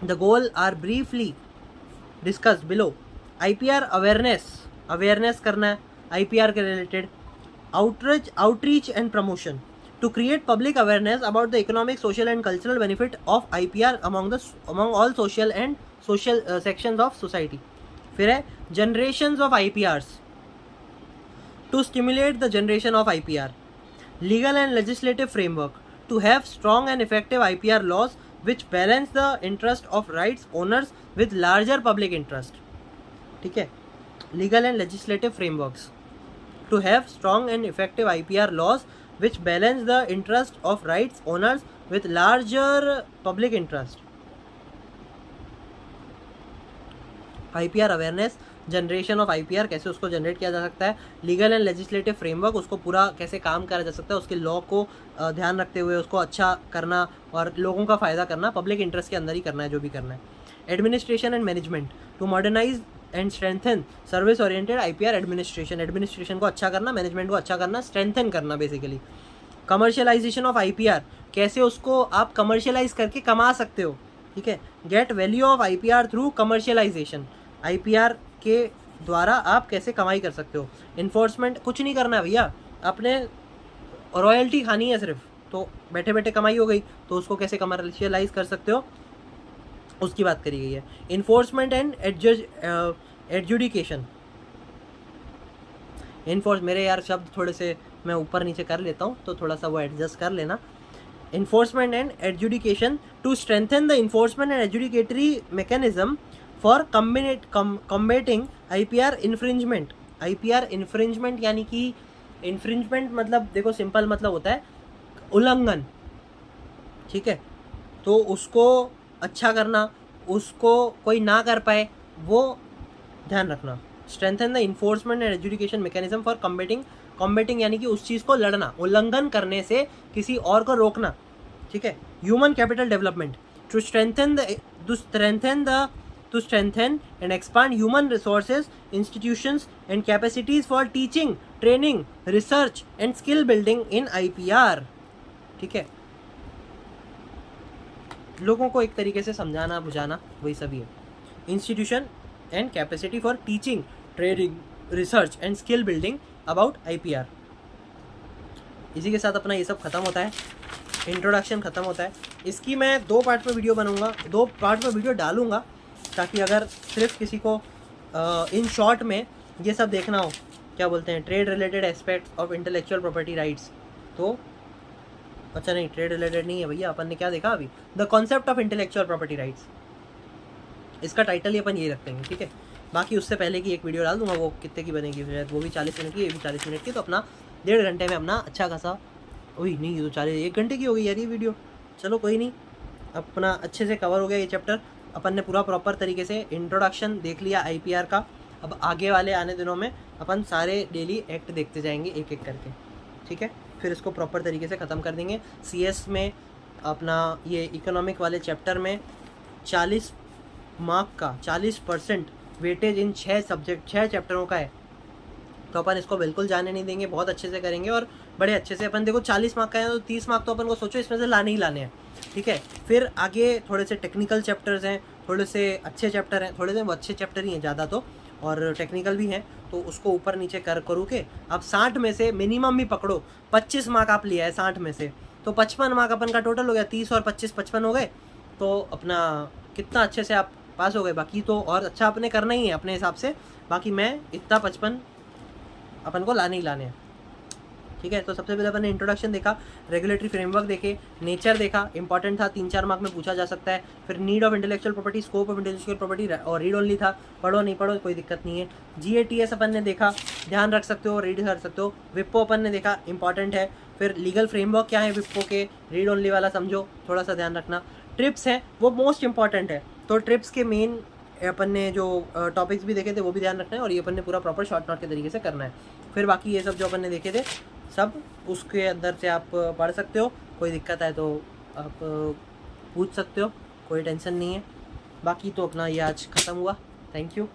The goals are briefly discussed below. IPR awareness करना है IPR के related. Outreach and promotion to create public awareness about the economic, social and cultural benefit of IPR among all social sections of society. फिर है generations of IPRs to stimulate the generation of IPR. Legal and legislative framework to have strong and effective IPR laws which balance the interest of rights owners with larger public interest. ठीक है, legal and legislative frameworks to have strong and effective IPR laws which balance the interest of rights owners with larger public interest. IPR awareness, generation of IPR, कैसे उसको जनरेट किया जा सकता है, लीगल एंड लेजिस्लेटिव फ्रेमवर्क, उसको पूरा कैसे काम करा जा सकता है, उसके लॉ को ध्यान रखते हुए उसको अच्छा करना और लोगों का फ़ायदा करना, पब्लिक इंटरेस्ट के अंदर ही करना है जो भी करना है। Administration and management to modernise and strengthen service oriented IPR administration. Administration को अच्छा करना, मैनेजमेंट को अच्छा करना, स्ट्रेंथन करना बेसिकली। कमर्शियलाइजेशन ऑफ IPR, कैसे उसको आप कमर्शियलाइज करके कमा सकते हो, ठीक है। Get value of IPR through commercialisation, IPR के द्वारा आप कैसे कमाई कर सकते हो। इन्फोर्समेंट, कुछ नहीं करना है भैया, अपने रॉयल्टी खानी है सिर्फ, तो बैठे बैठे कमाई हो गई, तो उसको कैसे कमर्शियलाइज कर सकते हो उसकी बात करी गई है। Enforcement and adjudication. मेरे यार शब्द थोड़े से मैं ऊपर नीचे कर लेता हूँ, तो थोड़ा सा वो एडजस्ट कर लेना। Enforcement and adjudication to strengthen the enforcement and adjudicatory mechanism for combating IPR infringement. IPR infringement यानी कि infringement मतलब देखो सिंपल मतलब होता है उल्लंघन, ठीक है। तो उसको अच्छा करना, उसको कोई ना कर पाए वो ध्यान रखना। Strengthen the enforcement and adjudication mechanism for combating यानी कि उस चीज़ को लड़ना, उल्लंघन करने से किसी और को रोकना, ठीक है। Human capital development to strengthen and expand human resources, institutions and capacities for teaching, training, research and skill building in IPR, ठीक है। लोगों को एक तरीके से समझाना बुझाना वही सभी है। Institution and capacity for teaching, training, research and skill building about IPR। इसी के साथ अपना ये सब खत्म होता है, इंट्रोडक्शन ख़त्म होता है। इसकी मैं 2 पार्ट में वीडियो बनाऊंगा, 2 पार्ट में वीडियो डालूंगा, ताकि अगर सिर्फ किसी को इन शॉर्ट में ये सब देखना हो, क्या बोलते हैं, trade related aspects of intellectual property rights, तो अच्छा नहीं, ट्रेड रिलेटेड नहीं है भैया, अपन ने क्या देखा अभी, the concept of intellectual property rights, इसका टाइटल ही अपन यही रखेंगे, ठीक है। बाकी उससे पहले की एक वीडियो डाल दूंगा, वो कितने की बनेगी, वो भी 40 मिनट की, ये भी 40 मिनट की, तो अपना 1.5 घंटे में अपना अच्छा खासा, वही नहीं ये तो 1 घंटे की हो गई यार ये वीडियो। चलो कोई नहीं, अपना अच्छे से कवर हो गया ये चैप्टर। अपन ने पूरा प्रॉपर तरीके से इंट्रोडक्शन देख लिया IPR का। अब आगे वाले आने दिनों में अपन सारे डेली एक्ट देखते जाएंगे एक एक करके, ठीक है। फिर इसको प्रॉपर तरीके से ख़त्म कर देंगे। CS में अपना ये इकोनॉमिक वाले चैप्टर में 40 मार्क का 40% वेटेज इन 6 चैप्टरों का है, तो अपन इसको बिल्कुल जाने नहीं देंगे, बहुत अच्छे से करेंगे और बड़े अच्छे से। अपन देखो 40 मार्क का है तो 30 मार्क तो अपन को सोचो इसमें से लाने ही लाने हैं, ठीक है। फिर आगे थोड़े से टेक्निकल चैप्टर्स हैं, थोड़े से अच्छे चैप्टर हैं, थोड़े से अच्छे चैप्टर ही हैं ज़्यादा तो, और टेक्निकल भी हैं, तो उसको ऊपर नीचे करूँ के अब 60 में से मिनिमम भी पकड़ो 25 मार्क आप लिया है 60 में से, तो 55 मार्क अपन का टोटल हो गया। 30 और 25 55 हो गए, तो अपना कितना अच्छे से आप पास हो गए। बाकी तो और अच्छा अपने करना ही है अपने हिसाब से, बाकी मैं इतना 55 अपन को लाने ही लाने हैं। ठीक है। तो सबसे पहले अपन ने इंट्रोडक्शन देखा, रेगुलेटरी फ्रेमवर्क देखे, नेचर देखा, इंपॉर्टेंट था, 3-4 मार्क में पूछा जा सकता है। फिर need of intellectual property, scope of intellectual property और रीड ओनली था, पढ़ो नहीं पढ़ो कोई दिक्कत नहीं है। GATS अपन ने देखा, ध्यान रख सकते हो, रीड कर सकते हो। विप्पो अपन ने देखा, इंपॉर्टेंट है। फिर लीगल फ्रेमवर्क क्या है विप्पो के, रीड ओनली वाला समझो, थोड़ा सा ध्यान रखना। ट्रिप्स है वो मोस्ट इंपॉर्टेंट है, तो ट्रिप्स के मेन अपन ने जो टॉपिक्स भी देखे थे वो भी ध्यान रखना है, और ये अपन ने पूरा प्रॉपर शॉर्ट नोट के तरीके से करना है। फिर बाकी ये सब जो अपन ने देखे थे सब उसके अंदर से आप पढ़ सकते हो, कोई दिक्कत है तो आप पूछ सकते हो, कोई टेंशन नहीं है। बाकी तो अपना ये आज ख़त्म हुआ। Thank you.